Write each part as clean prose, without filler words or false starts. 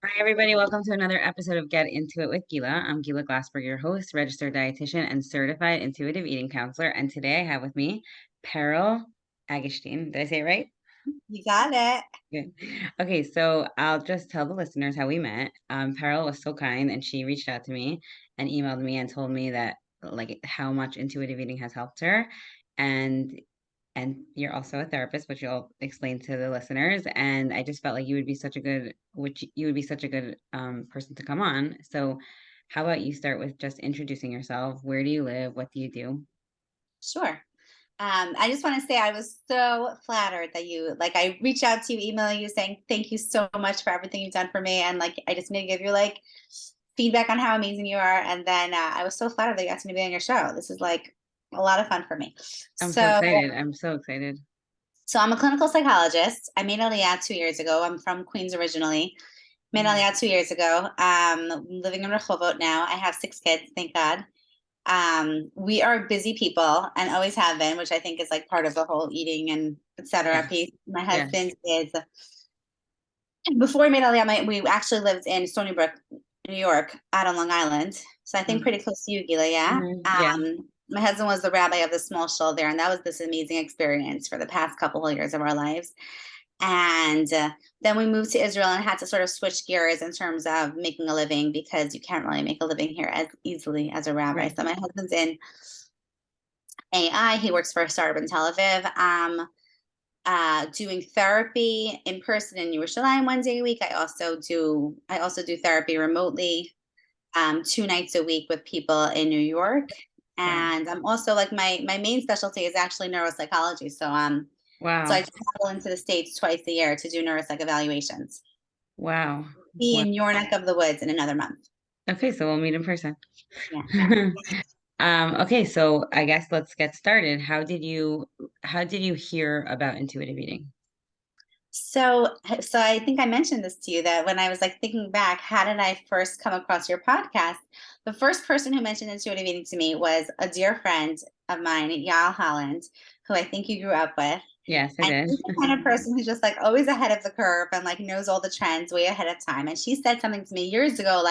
Hi, everybody. Welcome to another episode of Get Into It with Gila. I'm Gila Glassberg, your host, registered dietitian, and certified intuitive eating counselor. And today I have with me Peryl Agishtein. Did I say it right? You got it. Good. Okay, so I'll just tell the listeners how we met. Peryl was so kind, and she reached out to me and emailed me and told me that like how much intuitive eating has helped her, and you're also a therapist, which you'll explain to the listeners. And I just felt like you would be such a good person to come on. So, how about you start with just introducing yourself? Where do you live? What do you do? Sure. I just want to say I was so flattered that I reached out to you, emailing you saying thank you so much for everything you've done for me. And I just need to give you feedback on how amazing you are. And then I was so flattered that you asked me to be on your show. This is a lot of fun for me. I'm so So, excited. I'm so excited. so I'm a clinical psychologist. I made Aliyah 2 years ago. I'm from Queens originally. Made Mhm. Aliyah 2 years ago. Living in Rehovot now. I have 6 kids, thank God. We are busy people and always have been, which I think is part of the whole eating and etc. Yes. piece. My Yes. husband is before we made Aliyah, we actually lived in Stony Brook, New York, out on Long Island. So I think Mm. pretty close to you, Gila. Yeah. Yeah. My husband was the rabbi of the small shul there, and that was this amazing experience for the past couple of years of our lives. And then we moved to Israel and had to sort of switch gears in terms of making a living because you can't really make a living here as easily as a rabbi. Right. So my husband's in AI. He works for a startup in Tel Aviv. Doing therapy in person in Yerushalayim 1 day a week. I also do therapy remotely, 2 nights a week with people in New York. Wow. And I'm also my main specialty is actually neuropsychology. So I Wow. travel into the States twice a year to do neuropsych evaluations. Wow. Be Wow. in your neck of the woods in another month. Okay, so we'll meet in person. Yeah, yeah. Okay, so I guess let's get started. How did you hear about intuitive eating? So I think I mentioned this to you that when I was thinking back, how did I first come across your podcast? The first person who mentioned intuitive eating to me was a dear friend of mine, Yael Holland, who I think you grew up with. Yes, I And did. she's the kind of person who's just always ahead of the curve and knows all the trends way ahead of time. And she said something to me years ago,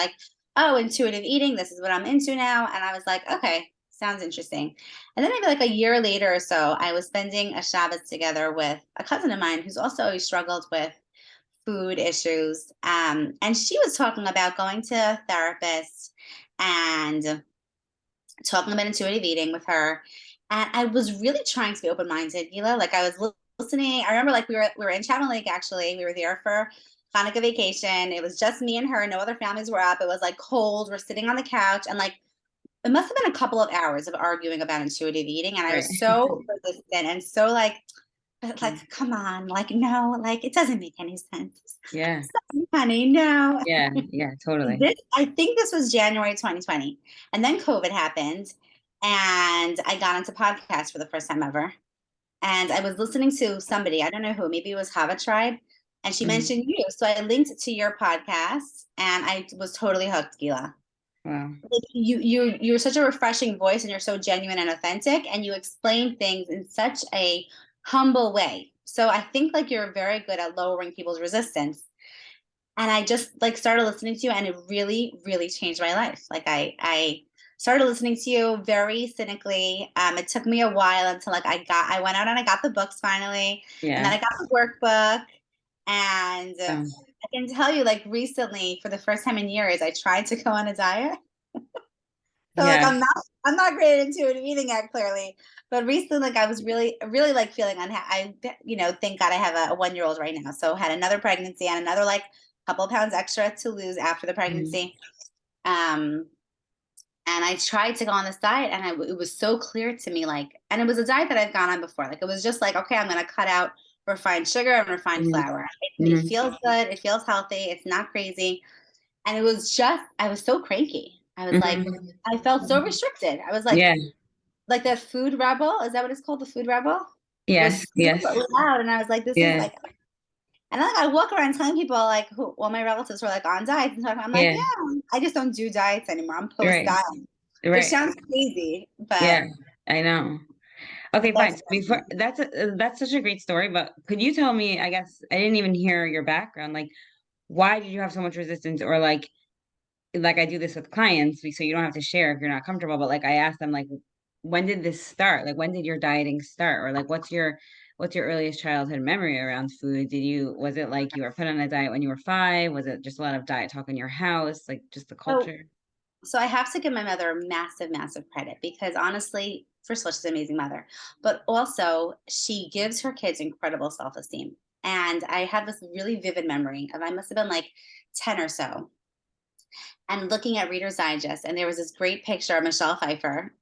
"Oh, intuitive eating, this is what I'm into now." And I was like, okay, sounds interesting. And then maybe a year later or so, I was spending a Shabbos together with a cousin of mine who's also always struggled with food issues. And she was talking about going to a therapist and talking about intuitive eating with her. And I was really trying to be open minded, I was listening. I remember we were in Chatham Lake actually. We were there for Hanukkah vacation. It was just me and her. No other families were up. It was cold. We're sitting on the couch and it must have been a couple of hours of arguing about intuitive eating. And I Right. was so resistant and so Mm. come on, no, it doesn't make any sense. Yeah. Sorry, honey, no. Yeah. Yeah, totally. I think this was January 2020. And then COVID happened. And I got into podcasts for the first time ever. And I was listening to somebody, I don't know who, maybe it was Hava Tribe. And she Mm. mentioned you. So I linked to your podcast and I was totally hooked, Gila. Wow. You're such a refreshing voice and you're so genuine and authentic and you explain things in such a humble way. So I think you're very good at lowering people's resistance. And I just started listening to you and it really, really changed my life. I started listening to you very cynically. It took me a while until I went out and I got the books finally. And then Yeah. I got the workbook. And Um, I can tell you recently for the first time in years, I tried to go on a diet. So yeah. I'm not great at intuitive eating yet, clearly. But recently, I was really, really feeling unhappy. Thank God I have a 1 year old right now. So had another pregnancy and another couple of pounds extra to lose after the Mhm. pregnancy. Um, and I tried to go on this diet, and it was so clear to me, and it was a diet that I've gone on before. It was just okay, I'm going to cut out refined sugar and refined Mhm. flour. It Mhm. feels good. It feels healthy. It's not crazy. And it was just, I was so cranky. Mhm. I felt so restricted. I was Yeah. like that food rebel. Is that what it's called? The food rebel Yes. was Yes. so loud. And I was like, this is Yeah. and then I walk around telling people who, all my relatives were on diets and stuff. I'm like, Yeah. yeah, I just don't do diets anymore. I'm post Right. diet, which Right. sounds crazy, Yeah. I know. Okay, fine. that's So before that's such a great story, but could you tell me, I guess I didn't even hear your background. Like, why did you have so much resistance? Or like I do this with clients, so you don't have to share if you're not comfortable, but like I ask them like, when did this start? Like when did your dieting start? Or like what's your earliest childhood memory around food? Was it like you were put on a diet when you were 5? Was it just a lot of diet talk in your house? Like just the So culture? so I have to give my mother massive, massive credit because honestly, first of all, she's an amazing mother, but also she gives her kids incredible self-esteem. And I have this really vivid memory of I must have been like 10 or so and looking at Reader's Digest, and there was this great picture of Michelle Pfeiffer,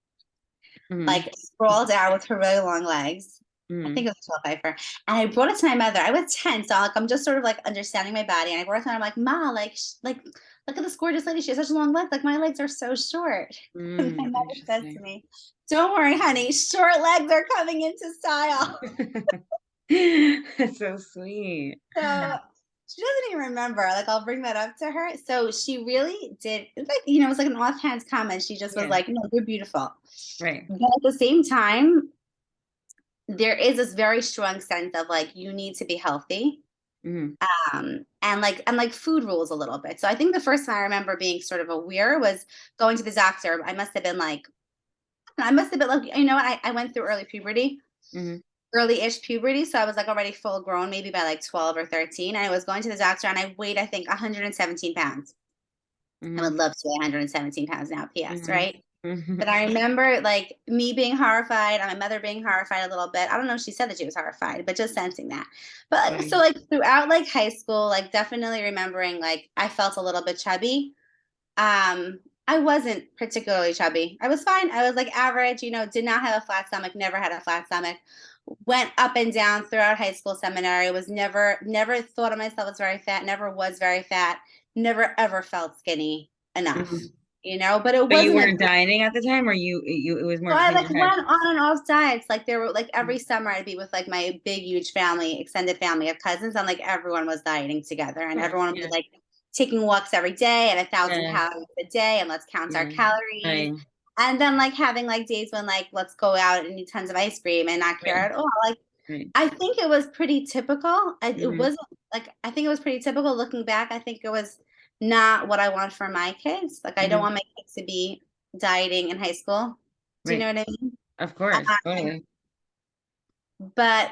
Mm-hmm. like sprawled out with her really long legs. I Mm-hmm. think it was Michelle Pfeiffer. And I brought it to my mother. I was 10, so like I'm just sort of like understanding my body. And I brought it to her. I'm like, Ma, like look at this gorgeous lady. She has such long legs. Like my legs are so short. And my mother says to Interesting. me, "Don't worry, honey. Short legs are coming into style." That's so sweet. So she doesn't even remember. Like I'll bring that up to her. So she really did. It's like it was like an offhand comment. She just was Yeah, like, "No, you're beautiful." right. But at the same time, there is this very strong sense of like you need to be healthy, Mm-hmm. and like food rules a little bit. So I think the first time I remember being sort of aware was going to the doctor. I must have been like, what, I went through Mm-hmm. early-ish puberty, so I was like already full grown, maybe by like 12 or 13. And I was going to the doctor, and I weighed, I think, 117 pounds. I Mm-hmm. would love to weigh 117 pounds now, PS, Mm-hmm. right? Mm-hmm. But I remember like me being horrified and my mother being horrified a little bit. I don't know if she said that she was horrified, but just sensing that. But so Right. like throughout like high school, like definitely remembering like I felt a little bit chubby. I wasn't particularly chubby. I was fine. I was like average, did not have a flat stomach, never had a flat stomach. Went up and down throughout high school seminary, was never thought of myself as very fat, never was very fat, never ever felt skinny enough, Mhm. but it But you wasn't like weren't dieting at the time, or it was more so just I in like your head. went on and off diets. Like there were like Mm. every summer I'd be with like my big, huge family, extended family of cousins, and like everyone was dieting together, Of and course. everyone would be Yeah. like taking walks every day and 1,000 Yeah. calories a day, and let's count our Yeah. calories. Right. And then like having like days when like let's go out and eat tons of ice cream and not care Right. at all. Like Right. I think it was pretty typical. It Mm-hmm. wasn't like I think it was pretty typical looking back. I think it was not what I want for my kids. Like I don't Mm-hmm. want my kids to be dieting in high school. Do you know Right. what I mean? Of course. Totally. But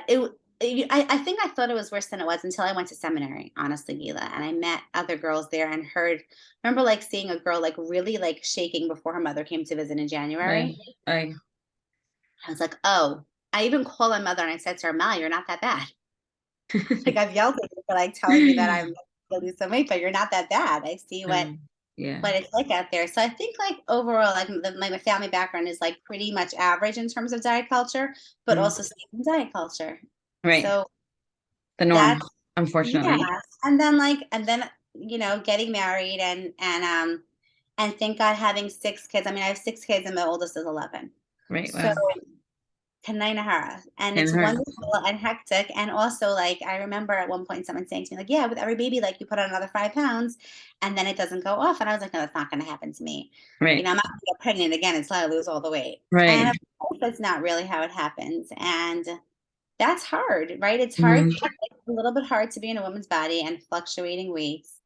I think I thought it was worse than it was until I went to seminary, honestly, Gila, and I met other girls there and remember like seeing a girl like really like shaking before her mother came to visit in I. January. I. I was like, oh, I even called my mother and I said to her, Ma, you're not that bad. Like I've yelled at you for like telling me that I'm gonna lose some weight, but you're not that bad. I see what Yeah. what it's like out there. So I think like overall, like my family background is like pretty much average in terms of diet culture, but Mhm. also same diet culture. Right. So The norm, that's unfortunately. yeah. And then getting married and thank God having 6 kids. I mean, I have 6 kids and my oldest is 11. Right. So Wow. Kanai and And it's her. wonderful and hectic. And also, like, I remember at one point someone saying to me, like, yeah, with every baby, like, you put on another 5 pounds and then it doesn't go off. And I was like, no, that's not going to happen to me. Right. I'm not going to get pregnant again until I lose all the weight. And Right. of course, that's not really how it happens. And that's hard, right? It's hard, Mm-hmm. it's a little bit hard to be in a woman's body and fluctuating weights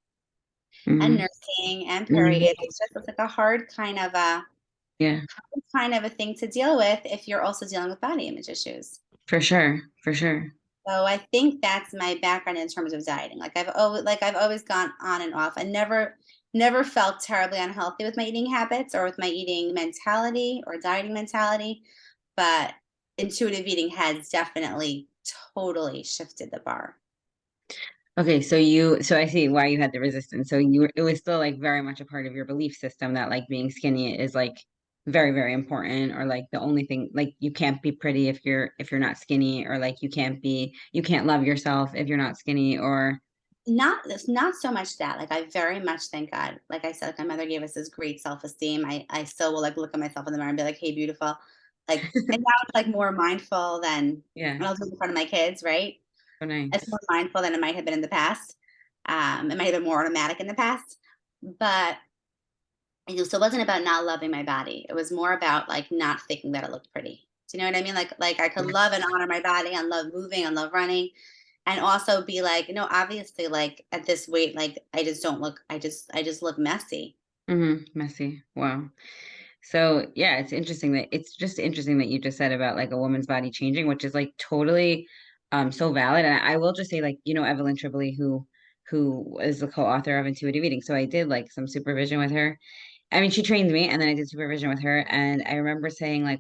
and Mm-hmm. nursing and Mm-hmm. periods. It's like a hard Yeah. kind of a thing to deal with if you're also dealing with body image issues. For sure. For sure. So I think that's my background in terms of dieting. I've always gone on and off. I never felt terribly unhealthy with my eating habits or with my eating mentality or dieting mentality, but intuitive eating has definitely totally shifted the bar. Okay, so I see why you had the resistance. It was still like very much a part of your belief system that like being skinny is like very, very important, or like the only thing, like you can't be pretty if you're not skinny, or like you can't love yourself if you're not skinny, or Not it's not so much that, like, I very much thank God, like I said, like, my mother gave us this great self-esteem. I still will, like, look at myself in the mirror and be like, "Hey, beautiful." Like, and now it's, like, more mindful than yeah, and I'll do it in front of my kids, right? so It's nice. more mindful than it might have been in the past. It might have been more automatic in the past, but so it wasn't about not loving my body. It was more about, like, not thinking that it looked pretty. Do you know what I mean? Like I could Yeah. love and honor my body and love moving and love running, and also be like, no, obviously, like at this weight, like I just don't look, I just look messy. Messy. Wow. So yeah, it's just interesting that you just said about like a woman's body changing, which is like totally so valid. And I will just say, like, Evelyn Tribole, who is the co-author of Intuitive Eating. So I did like some supervision with her. I mean, she trained me and then I did supervision with her. And I remember saying, like,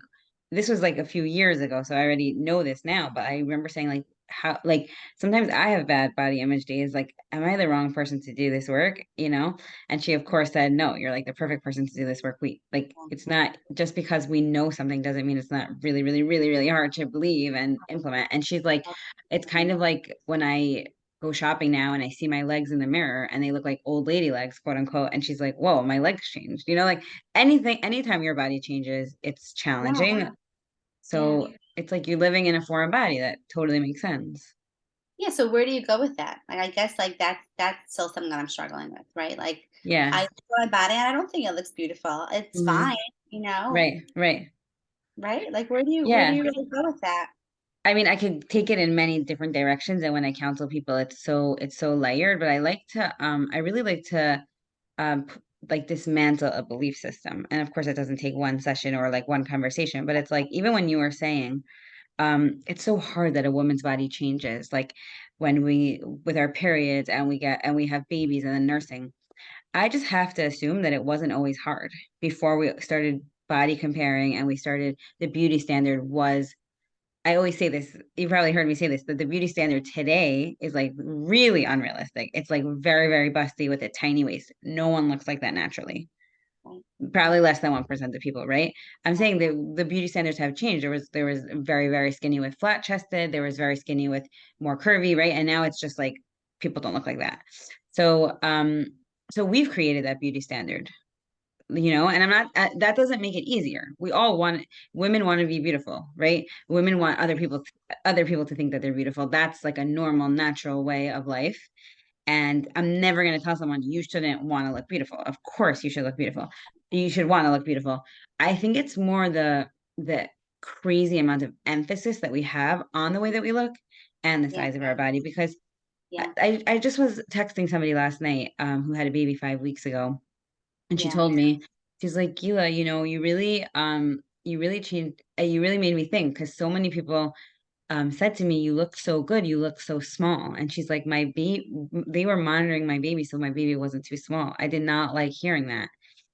this was like a few years ago, so I already know this now, but I remember saying, like, how, like, sometimes I have bad body image days. Like, am I the wrong person to do this work? And she, of course, said, no, you're like the perfect person to do this work. It's not just because we know something doesn't mean it's not really, really, really, really hard to believe and implement. And she's like, it's kind of like when I go shopping now and I see my legs in the mirror and they look like old lady legs, quote unquote. And she's like, whoa, my legs changed. Like anytime your body changes, it's Yeah, challenging. yeah. So it's like you're living in a foreign body. That totally makes sense. Yeah, so where do you go with that? Like, I guess, like, that's still something that I'm struggling with, right? Like, Yeah. I look at my body and I don't think it looks beautiful. It's hmm fine, you know, Right. Right. right? Like, where do you Yeah. really go with that? I mean, I could take it in many different directions, and when I counsel people, it's so layered. But I really like to like dismantle a belief system. And of course, it doesn't take one session or like one conversation, but it's like even when you were saying, it's so hard that a woman's body changes, like when we with our periods and we have babies and then nursing. I just have to assume that it wasn't always hard before we started body comparing and we started the beauty standard was I always say this, you probably heard me say this, that the beauty standard today is like really unrealistic. It's like very, very busty with a tiny waist. No one looks like that naturally. Right. Probably less than 1% of people, right? I'm saying the beauty standards have changed. There was very, very skinny with flat chested, there was very skinny with more curvy, right? And now it's just like people don't look like that. So we've created that beauty standard, and I'm not that doesn't make it easier. Women want to be beautiful, right? Women want other people to think that they're beautiful. That's like a normal, natural way of life. And I'm never going to tell someone you shouldn't want to look beautiful. Of course you should look beautiful. You should want to look beautiful. I think it's more the crazy amount of emphasis that we have on the way that we look and the Yeah, size of our body, because I, yeah, I I just was texting somebody last night who had a baby 5 weeks ago, and she yeah, told me, she's like, Gila, you really changed, you really made me think, because so many people said to me, you look so good, you look so small. And she's like, they were monitoring my baby so my baby wasn't too small. I did not like hearing that.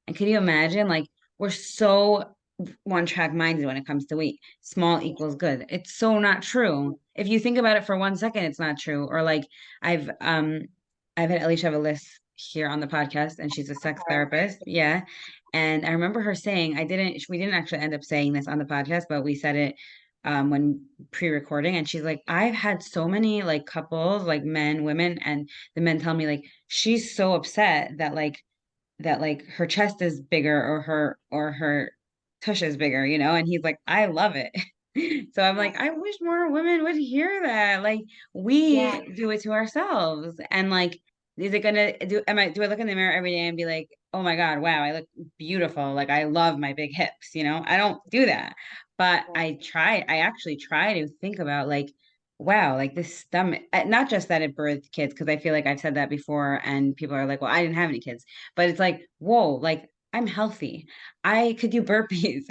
And can you imagine, like, we're so one track minded when it comes to weight. Small equals good. It's so not true. If you think about it for 1 second, it's not true. Or like I've um I've had Alicia Avalis here on the podcast, and she's a sex therapist. Yeah. And I remember her saying, we didn't actually end up saying this on the podcast, but we said it when pre-recording. And she's like, I've had so many like couples, like men, women, and the men tell me like she's so upset that her chest is bigger or her tush is bigger, and he's like, I love it. So I'm yeah, like, I wish more women would hear that. Like, yeah, we do it to ourselves. And like, is it gonna do I look in the mirror every day and be like, oh my God, wow, I look beautiful. Like, I love my big hips, I don't do that. But yeah, I actually try to think about like, wow, like this stomach, not just that it birthed kids, because I feel like I've said that before and people are like, well, I didn't have any kids. But it's like, whoa, like I'm healthy. I could do burpees.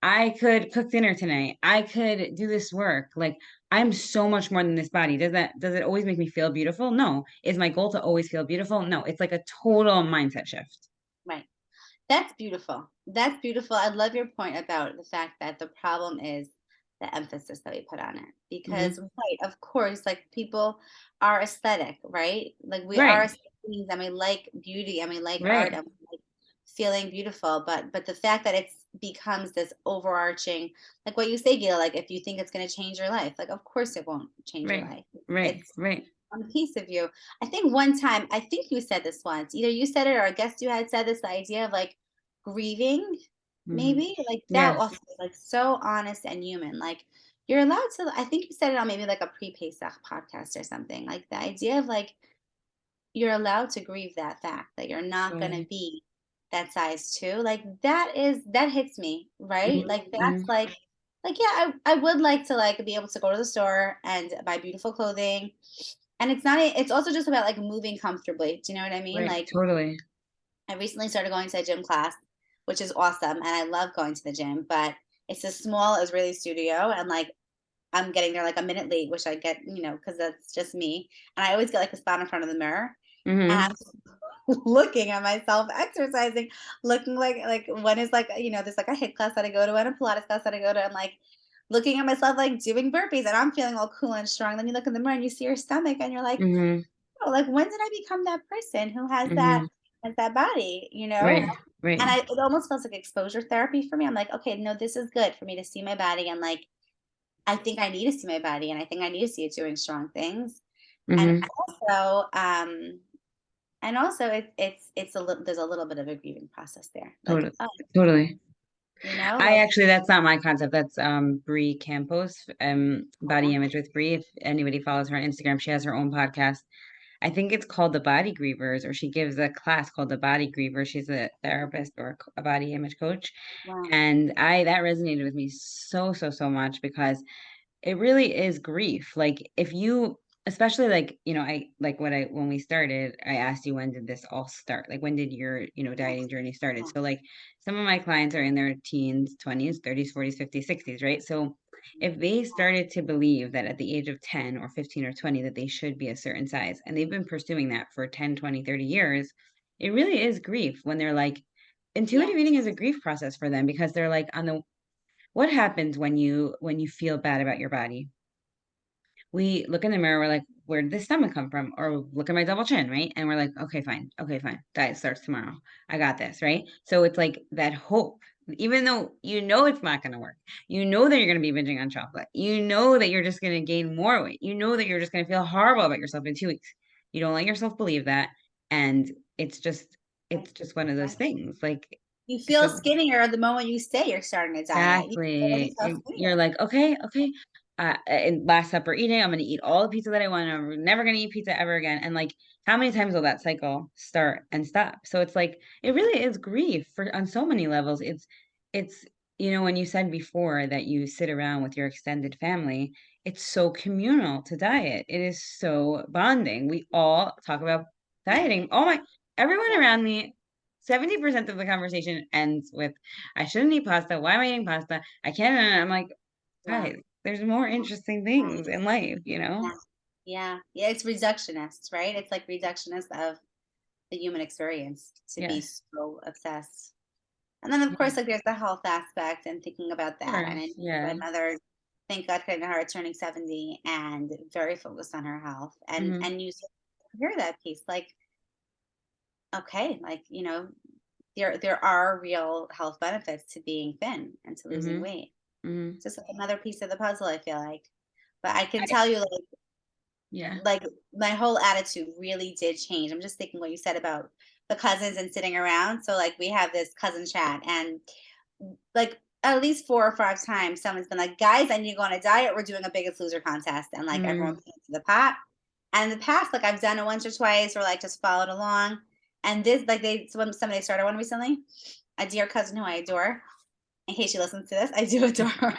I could cook dinner tonight. I could do this work. Like, I'm so much more than this body. Does it always make me feel beautiful? No. Is my goal to always feel beautiful? No. It's like a total mindset shift. right. That's beautiful. That's beautiful. I love your point about the fact that the problem is the emphasis that we put on it. Because, hmm right, of course, like people are aesthetic, right? Like we are Right. aesthetic beings and we like beauty and we like art Right. and we like feeling beautiful. But the fact that it's becomes this overarching, like what you say, Gil, like if you think it's going to change your life, like of course it won't change your Right. life. Right. It's Right. on a piece of you. I think one time, I think you said this once. Either you said it or a guest you had said this, the idea of like grieving, hmm maybe. Like that also Yes. is like so honest and human. Like you're allowed to, I think you said it on maybe like a pre-Pesach podcast or something. Like the idea of like you're allowed to grieve that fact that you're not gonna Totally. be that size two. Like that hits me, right? hmm Like that's hmm like, yeah, I would like to like be able to go to the store and buy beautiful clothing. And it's also just about like moving comfortably. Do you know what I mean? Right. Like Totally. I recently started going to a gym class, which is awesome. And I love going to the gym, but it's a small Israeli studio. And like I'm getting there like a minute late, which I get, because that's just me. And I always get like a spot in front of the mirror. And Mm-hmm. I'm looking at myself exercising, looking like when is like, there's like a HIIT class that I go to and a Pilates class that I go to, and like looking at myself like doing burpees and I'm feeling all cool and strong. Then you look in the mirror and you see your stomach and you're like, Mm-hmm. oh, like when did I become that person who Mm-hmm. has that body, Right. Right. And it almost feels like exposure therapy for me. I'm like, okay, no, this is good for me to see my body. And like, I think I need to see my body and I think I need to see it doing strong things. And Mm-hmm. also, it's a little there's a little bit of a grieving process there. Like, Totally. oh, Totally. I like, actually, that's not my concept. That's Bree Campos, Body okay, Image with Bree. If anybody follows her on Instagram, she has her own podcast. I think it's called The Body Grievers, or she gives a class called The Body Grievers. She's a therapist or a body image coach. wow, And I that resonated with me so, so, so much because it really is grief. Like if you, especially like, I like what I when we started, I asked you when did this all start? Like when did your, yes, dieting journey started? yeah, So like some of my clients are in their teens, 20s, 30s, 40s, 50s, 60s, right? So if they started to believe that at the age of 10 or 15 or 20 that they should be a certain size and they've been pursuing that for 10, 20, 30 years, it really is grief when they're like yeah, intuitive eating is a grief process for them because they're like on the what happens when you feel bad about your body? We look in the mirror, we're like, where did this stomach come from? Or look at my double chin, right? And we're like, okay, fine. Diet starts tomorrow. I got this, right? So it's like that hope, even though you know it's not going to work. You know that you're going to be binging on chocolate. You know that you're just going to gain more weight. You know that you're just going to feel horrible about yourself in 2 weeks. You don't let yourself believe that. And it's just, right, it's just one of those right. things. Like, You feel so skinnier the moment you say you're starting a diet. You already exactly. feel You're skinnier. like, okay. In last supper eating, I'm going to eat all the pizza that I want. I'm never going to eat pizza ever again. And like, how many times will that cycle start and stop? So it's like, it really is grief for on so many levels. It's, when you said before that you sit around with your extended family, it's so communal to diet. It is so bonding. We all talk about dieting. Oh my, everyone Yeah, around me, 70% of the conversation ends with I shouldn't eat pasta. Why am I eating pasta? I can't. I'm like, wow, guys, there's more interesting yeah, things in life, you know? yeah, yeah. It's reductionist, right? It's like reductionist of the human experience to be Yes. so obsessed. And then, of Yeah, course, like there's the health aspect and thinking about of that. And I course. know my Yeah. mother, thank God, credit her, turning 70 and very focused on her health. And Hmm. and you sort of hear that piece, like, okay, like there are real health benefits to being thin and to losing Hmm. weight. Hmm. Just like another piece of the puzzle, I feel like. But I can I, tell you, yeah. like my whole attitude really did change. I'm just thinking what you said about the cousins and sitting around. So like we have this cousin chat and like at least 4 or 5 times someone's been like, guys, I need to go on a diet. We're doing a biggest loser contest. And like everyone Hmm. came to the pot. And in the past, like I've done it once or twice or like just followed along. And this like somebody started one recently, a dear cousin who I adore. In case she listens to this, I do adore her.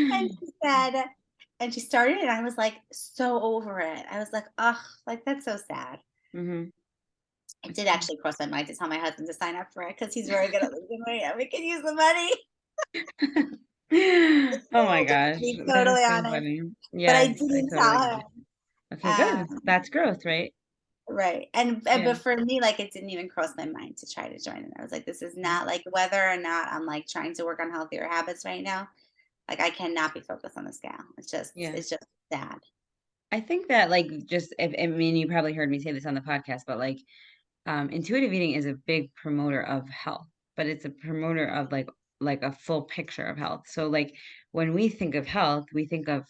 And she said, and she started, and I was like so over it. I was like, oh, like that's so sad. Hmm. It did actually cross my mind to tell my husband to sign up for it because he's very good at losing weight and we can use the money. Oh my Just to gosh, be that is totally so honest. funny. But I Yes, I didn't totally tell get him. it. Okay, good. That's growth, right? Right. And Yeah. but for me, like it didn't even cross my mind to try to join it. I was like, this is not like whether or not I'm like trying to work on healthier habits right now. Like I cannot be focused on the scale. Yeah. It's just sad. I think that like just if I mean you probably heard me say this on the podcast, but like intuitive eating is a big promoter of health, but it's a promoter of like a full picture of health. So like when we think of health, we think of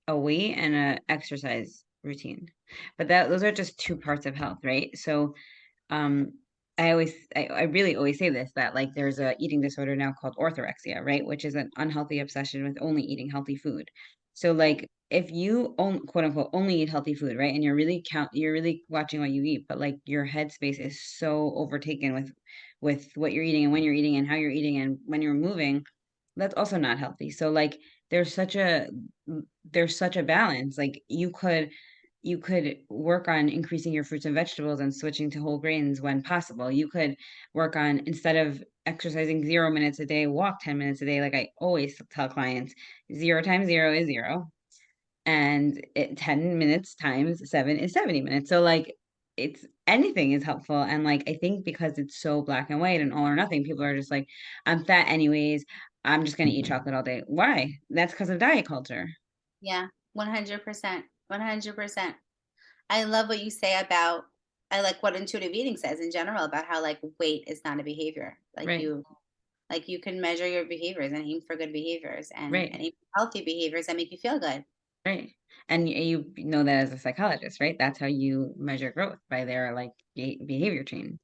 a weight and a exercise routine. But that those are just two parts of health, right? So um I really always say this that like there's a eating disorder now called orthorexia, right? Which is an unhealthy obsession with only eating healthy food. So Right. like if you quote unquote only eat healthy food, right? And you're really watching what you eat, but like your headspace is so overtaken with what you're eating and when you're eating and how you're eating and when you're moving, that's also not healthy. So like there's such a there's such a balance. Like you could work on increasing your fruits and vegetables and switching to whole grains when possible. You could work on, instead of exercising 0 minutes a day, walk 10 minutes a day. Like I always tell clients, 0 times 0 is 0. And 10 minutes times 7 is 70 minutes. So like it's anything is helpful. And like I think because it's so black and white and all or nothing, people are just like, I'm fat anyways. I'm just gonna eat chocolate all day. Why? That's because of diet culture. Yeah, 100%. 100%. I love what you say about, I like what intuitive eating says in general about how like weight is not a behavior. Right. Like you can measure your behaviors and aim for good behaviors and Right. aim for healthy behaviors that make you feel good. Right. And you know that as a psychologist, right? That's how you measure growth, by their like behavior change.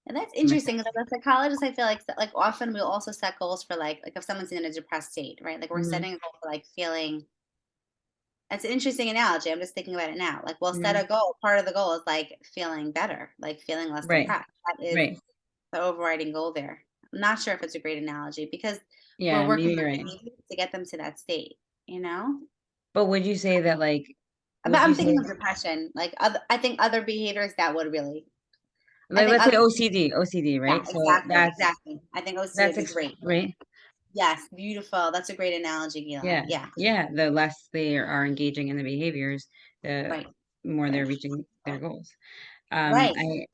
And that's Am I interesting because as a psychologist, I feel like often we'll also set goals for like if someone's in a depressed state, right? Like we're Mhm, setting a goal for like feeling. That's an interesting analogy. I'm just thinking about it now. Like we'll set mhm. a goal. Part of the goal is like feeling better, like feeling less Right. depressed. That is Right. the overriding goal there. I'm not sure if it's a great analogy because we're Yeah, working maybe on you're right. behaviors to get them to that state, you know? But would you say that like But would you I'm say thinking of depression. Like I think other behaviors that would really I like think let's say other OCD, yeah, right? So exactly, exactly. I think OCD would that's be great. right? Yes, beautiful. That's a great analogy, Gila. Yeah. Yeah, Yeah, the less they are engaging in the behaviors, the right. more Right. they're reaching their goals. Right. I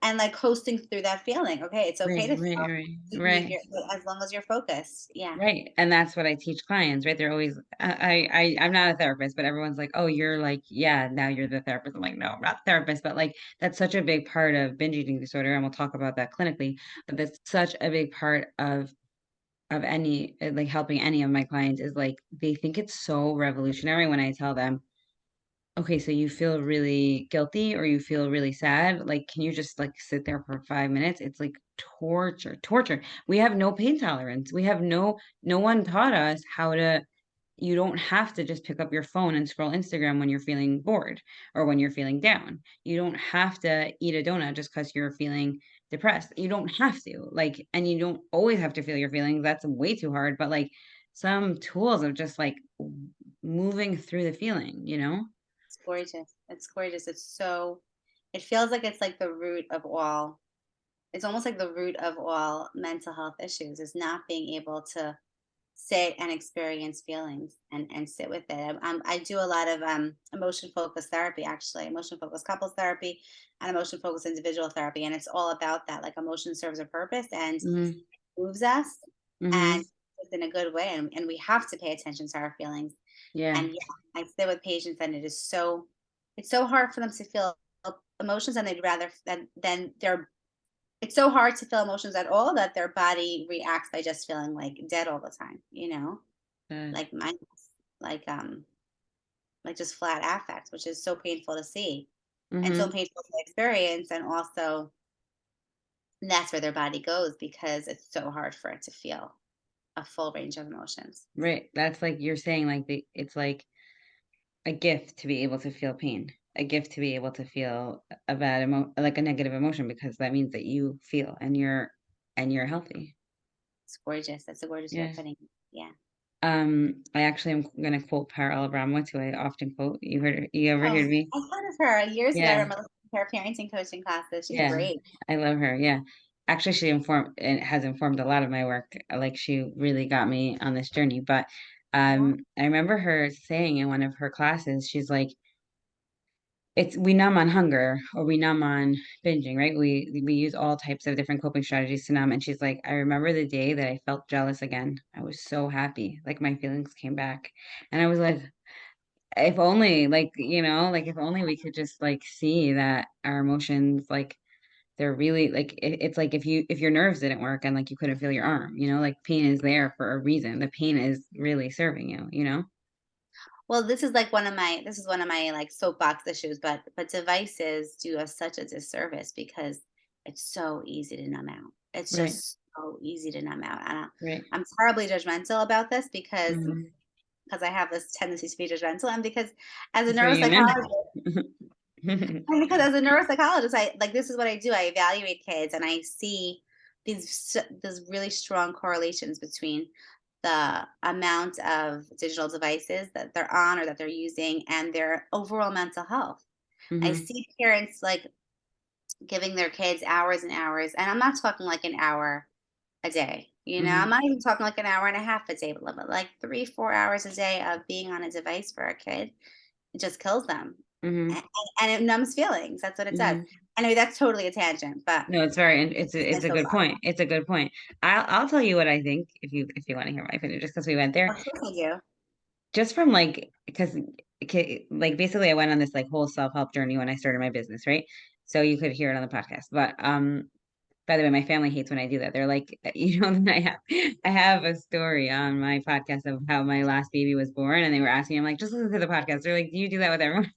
And like coasting through that feeling. Okay, it's okay right, to right, feel right, right. behavior as long as you're focused. Yeah. Right, and that's what I teach clients, right? They're always I'm not a therapist, but everyone's like, "Oh, you're like, yeah, now you're the therapist." I'm like, "No, I'm not the therapist," but like that's such a big part of binge eating disorder, and we'll talk about that clinically, but that's such a big part of any like helping any of my clients is like they think it's so revolutionary when I tell them, okay, so you feel really guilty or you feel really sad. Like, can you just like sit there for 5 minutes? It's like torture, torture. We have no pain tolerance. We have no one taught us how to, you don't have to just pick up your phone and scroll Instagram when you're feeling bored or when you're feeling down. You don't have to eat a donut just because you're feeling depressed. You don't have to. Like, and you don't always have to feel your feelings. That's way too hard. But like some tools of just like moving through the feeling, you know? It's gorgeous. It's gorgeous. It feels like it's like the root of all. It's almost like the root of all mental health issues is not being able to sit and experience feelings and sit with it. I do a lot of emotion focused therapy, actually, emotion focused couples therapy and emotion focused individual therapy. And it's all about that. Like emotion serves a purpose and Mhm, moves us and mhm. it's in a good way. And we have to pay attention to our feelings. Yeah, And yeah, I sit with patients and it's so hard for them to feel emotions and they'd rather than their it's so hard to feel emotions at all that their body reacts by just feeling like dead all the time, you know? uh, Like mindless, like like just flat affect, which is so painful to see and so mhm. painful to experience. And also that's where their body goes because it's so hard for it to feel a full range of emotions. Right, that's like you're saying, like, it's like a gift to be able to feel pain, a gift to be able to feel a bad like a negative emotion, because that means that you feel and you're healthy. It's gorgeous. That's a gorgeous way Yeah. of putting it. Yeah. I actually am gonna quote Peryl Abramowitz, who I often quote. You ever Oh, heard me? I thought of her years ago. I Yeah, remember listening to her parenting coaching classes. She's yeah. great. I love her, yeah. Actually, she informed and has informed a lot of my work. Like, she really got me on this journey, but, Yeah. I remember her saying in one of her classes, she's like, it's we numb on hunger or we numb on binging, right? We use all types of different coping strategies to numb. And she's like, I remember the day that I felt jealous again. I was so happy, like my feelings came back. And I was like, if only, like, like if only we could just like see that our emotions, like they're really like it's like if your nerves didn't work and like you couldn't feel your arm, like pain is there for a reason. The pain is really serving you, you know? Well, this is one of my like soapbox issues, but devices do us such a disservice because it's so easy to numb out. It's Right, just so easy to numb out. And right. I'm terribly judgmental about this Hmm. because I have this tendency to be judgmental, and because as a Because we're human. neuropsychologist, and because as a neuropsychologist, I like this is what I do. I evaluate kids, and I see these really strong correlations between the amount of digital devices that they're on or that they're using and their overall mental health. I Mm-hmm. see parents like giving their kids hours and hours, and I'm not talking like an hour a day. I'm Mm-hmm. not even talking like an hour and a half a day, but like 3, 4 hours a day of being on a device for a kid, it just kills them. Mm-hmm. And it numbs feelings. That's what it does. Mm-hmm. Anyway, that's totally a tangent, but No, it's very, my it's a good soapbox. point. It's a good point. I'll tell you what I think if you want to hear my opinion, just because we went there. Of course I do. Just from like, because like basically I went on this like whole self-help journey when I started my business, right? So you could hear it on the podcast. But by the way, my family hates when I do that. They're like, I have a story on my podcast of how my last baby was born, and they were asking, I'm like, just listen to the podcast. They're like, do you do that with everyone?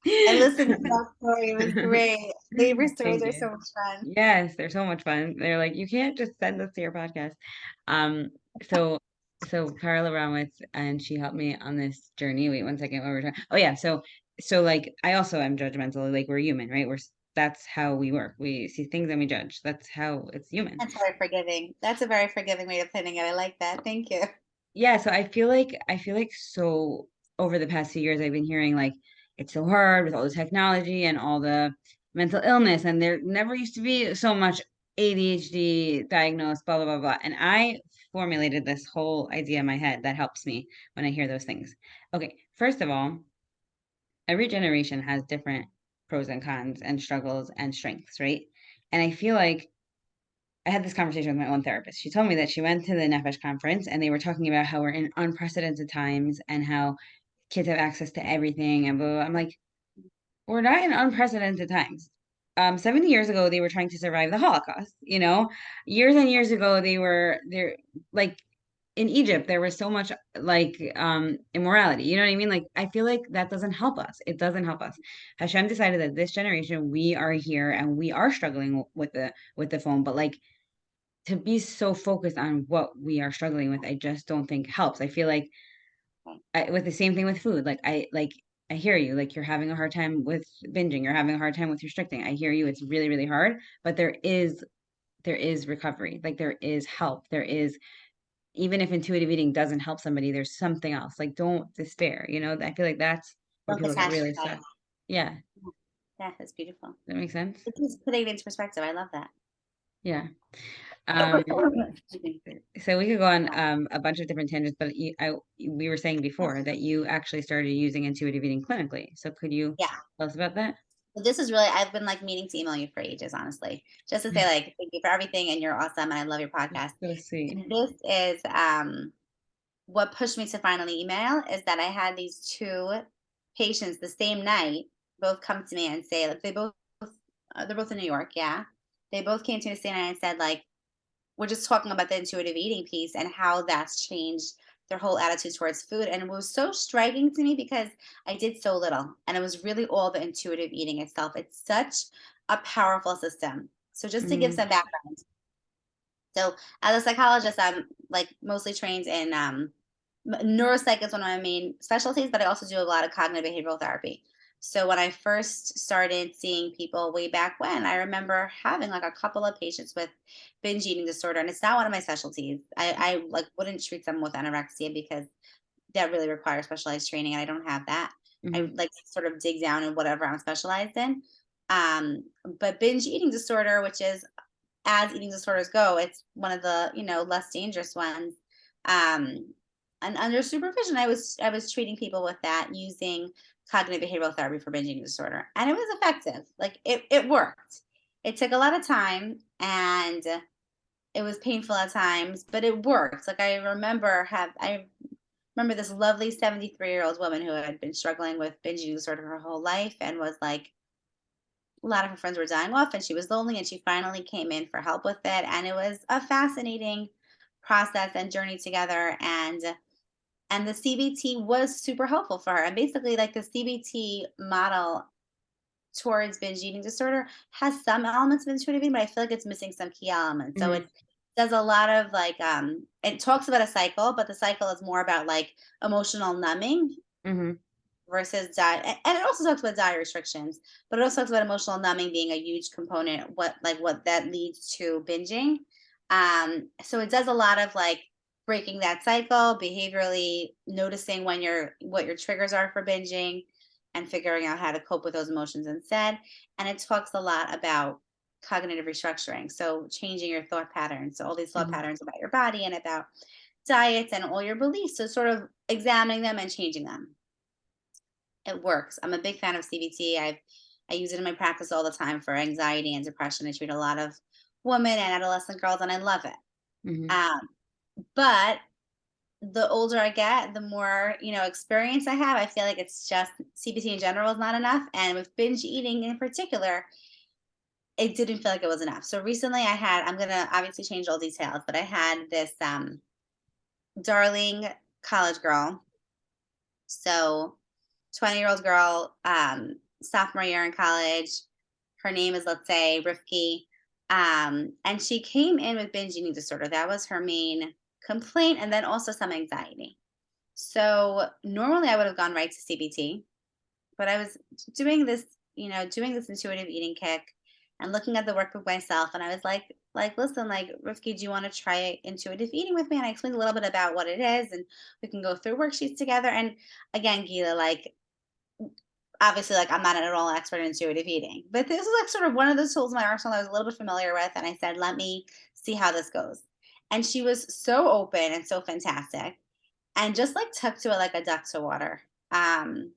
I listened to that story. It was great. Labor stories Thank are you. so much fun. Yes, they're so much fun. They're like, you can't just send us to your podcast. Um, so Carla Ronwitz, and she helped me on this journey. Wait one second, what were we talking? Oh yeah, so like I also am judgmental. Like we're human, right? That's how we work. We see things and we judge. That's how it's human. That's very forgiving. That's a very forgiving way of putting it. I like that. Thank you. Yeah, so I feel like so over the past few years I've been hearing like it's so hard with all the technology and all the mental illness, and there never used to be so much ADHD diagnosed, blah blah blah blah. And I formulated this whole idea in my head that helps me when I hear those things. Okay, first of all, every generation has different pros and cons and struggles and strengths, right? And I feel like I had this conversation with my own therapist. She told me that she went to the Nefesh conference and they were talking about how we're in unprecedented times and how kids have access to everything and blah, blah, blah. I'm like, we're not in unprecedented times. 70 years ago, they were trying to survive the Holocaust, years and years ago, they were there, like in Egypt, there was so much like immorality. You know what I mean? Like, I feel like that doesn't help us. It doesn't help us. Hashem decided that this generation, we are here and we are struggling with the phone, but like to be so focused on what we are struggling with, I just don't think helps. I feel like with the same thing with food, I hear you, like you're having a hard time with binging, you're having a hard time with restricting. I hear you, it's really, really hard, but there is recovery, like there is help. There is, even if intuitive eating doesn't help somebody, there's something else. Like don't despair, I feel like that's where Don't people get really catastrophize. stuck. Yeah, Yeah, that's beautiful. that makes sense. It's just putting it into perspective. I love that. Yeah. um Excuse me. So we could go on a bunch of different tangents, but we were saying before that you actually started using intuitive eating clinically. So could you Yeah. tell us about that? So this is really, I've been like meaning to email you for ages, honestly, just to say like thank you for everything and you're awesome and I love your podcast. So sweet. This is what pushed me to finally email is that I had these two patients the same night both come to me and say like they're both in New York, yeah. They both came to me the same night and said like we're just talking about the intuitive eating piece and how that's changed their whole attitude towards food. And it was so striking to me because I did so little. And it was really all the intuitive eating itself. It's such a powerful system. So just to give Mm-hmm. some background. So as a psychologist, I'm like mostly trained in neuropsych is one of my main specialties, but I also do a lot of cognitive behavioral therapy. So when I first started seeing people way back when, I remember having like a couple of patients with binge eating disorder, and it's not one of my specialties. I like wouldn't treat them with anorexia because that really requires specialized training, and I don't have that. I Mm-hmm. like to sort of dig down in whatever I'm specialized in. But binge eating disorder, which is as eating disorders go, it's one of the less dangerous ones. Um, and under supervision, I was treating people with that using cognitive behavioral therapy for binge eating disorder, and it was effective. Like it worked. It took a lot of time, and it was painful at times, but it worked. Like I remember this lovely 73-year-old woman who had been struggling with binge eating disorder her whole life and was like a lot of her friends were dying off and she was lonely and she finally came in for help with it and it was a fascinating process and journey together and the CBT was super helpful for her and basically like the CBT model towards binge eating disorder has some elements of intuitive eating but I feel like it's missing some key elements so Mm-hmm. it does a lot of like it talks about a cycle but the cycle is more about like emotional numbing Mm-hmm. versus diet and it also talks about diet restrictions but it also talks about emotional numbing being a huge component what that leads to binging so it does a lot of like breaking that cycle, behaviorally noticing what your triggers are for binging and figuring out how to cope with those emotions instead. And it talks a lot about cognitive restructuring. So changing your thought patterns. So all these thought Mhm. patterns about your body and about diets and all your beliefs. So sort of examining them and changing them. It works. I'm a big fan of CBT. I use it in my practice all the time for anxiety and depression. I treat a lot of women and adolescent girls and I love it. Mhm. Um, but the older I get, the more, experience I have. I feel like it's just CBT in general is not enough. And with binge eating in particular, it didn't feel like it was enough. So recently I'm gonna obviously change all details, but I had this darling college girl. So 20-year-old girl, sophomore year in college. Her name is, let's say, Rifki. And she came in with binge eating disorder. That was her main complaint, and then also some anxiety. So normally I would have gone right to CBT, but I was doing this intuitive eating kick and looking at the work with myself. And I was listen, like, Rifki, do you want to try intuitive eating with me? And I explained a little bit about what it is, and we can go through worksheets together. And again, Gila, like, obviously, like, I'm not at all an expert in intuitive eating, but this is like sort of one of those tools in my arsenal I was a little bit familiar with. And I said, let me see how this goes. And she was so open and so fantastic and just like took to it like a duck to water. Um,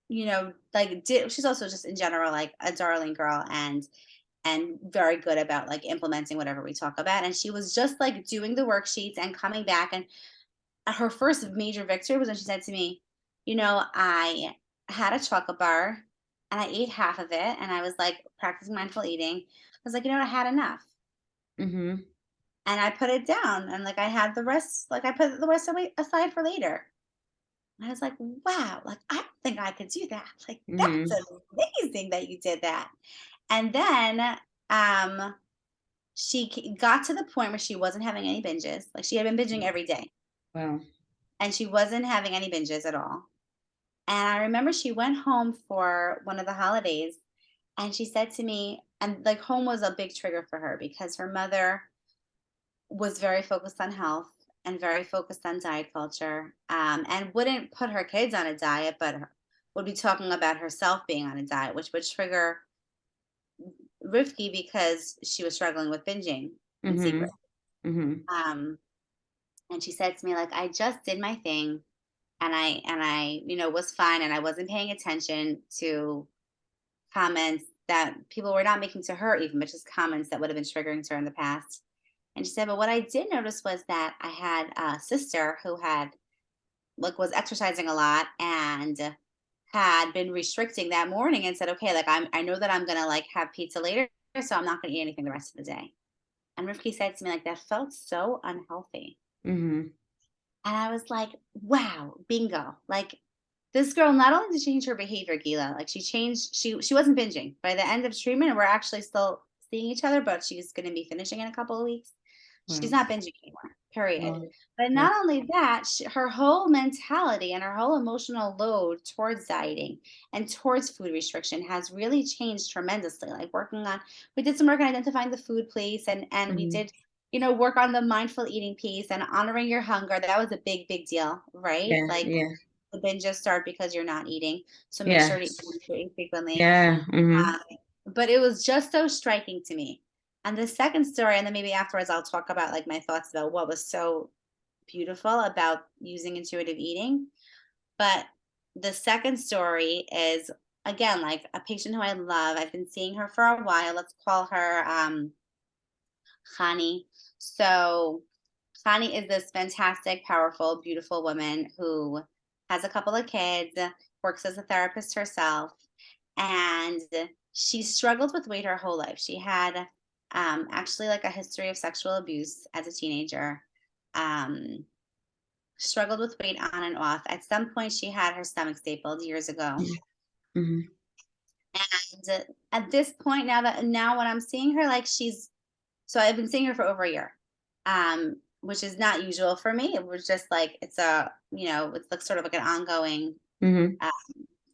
she's also just in general like a darling girl and very good about like implementing whatever we talk about. And she was just like doing the worksheets and coming back. And her first major victory was when she said to me, I had a chocolate bar and I ate half of it and I was like practicing mindful eating. I was like, I had enough. Mhm. And I put it down and like I had the rest, like I put the rest away aside for later. And I was like, wow, like I don't think I could do that. Like Mhm. that's amazing that you did that. And then um got to the point where she wasn't having any binges. Like she had been binging every day Wow. and she wasn't having any binges at all. And I remember she went home for one of the holidays and she said to me, and like home was a big trigger for her because her mother was very focused on health and very focused on diet culture, and wouldn't put her kids on a diet, but would be talking about herself being on a diet, which would trigger Rifki because she was struggling with binging in secret. Mhm. Mhm. Um, and she said to me, like, I just did my thing and I was fine and I wasn't paying attention to comments that people were not making to her, even, but just comments that would have been triggering to her in the past. And she said, but what I did notice was that I had a sister who was exercising a lot and had been restricting that morning and said, okay, like I know that I'm gonna like have pizza later, so I'm not gonna eat anything the rest of the day. And Rifki said to me, like, that felt so unhealthy. Mhm. And I was like, wow, bingo. Like this girl not only did she change her behavior, Gila, like she wasn't binging. By the end of treatment, and we're actually still seeing each other, but she's gonna be finishing in a couple of weeks. She's Wow. not binging anymore, period. Wow. But Wow. not only that, her whole mentality and her whole emotional load towards dieting and towards food restriction has really changed tremendously. Like we did some work on identifying the food place and we Mhm. did, work on the mindful eating piece and honoring your hunger. That was a big, big deal, right? Yeah. Like Yeah. the binges start because you're not eating. So make sure to Yes. eat frequently. Yeah. Mhm. Um, but it was just so striking to me. And the second story, and then maybe afterwards I'll talk about like my thoughts about what was so beautiful about using intuitive eating. But the second story is again like a patient who I love. I've been seeing her for a while. Let's call her Khani. So Khani is this fantastic, powerful, beautiful woman who has a couple of kids, works as a therapist herself, and she struggled with weight her whole life. She had actually like a history of sexual abuse as a teenager. Um, Struggled with weight on and off. At some point, she had her stomach stapled years ago. Mhm. And at this point, now when I'm seeing her, like so I've been seeing her for over a year, which is not usual for me. It was just like it's like sort of like an ongoing Mhm. uh,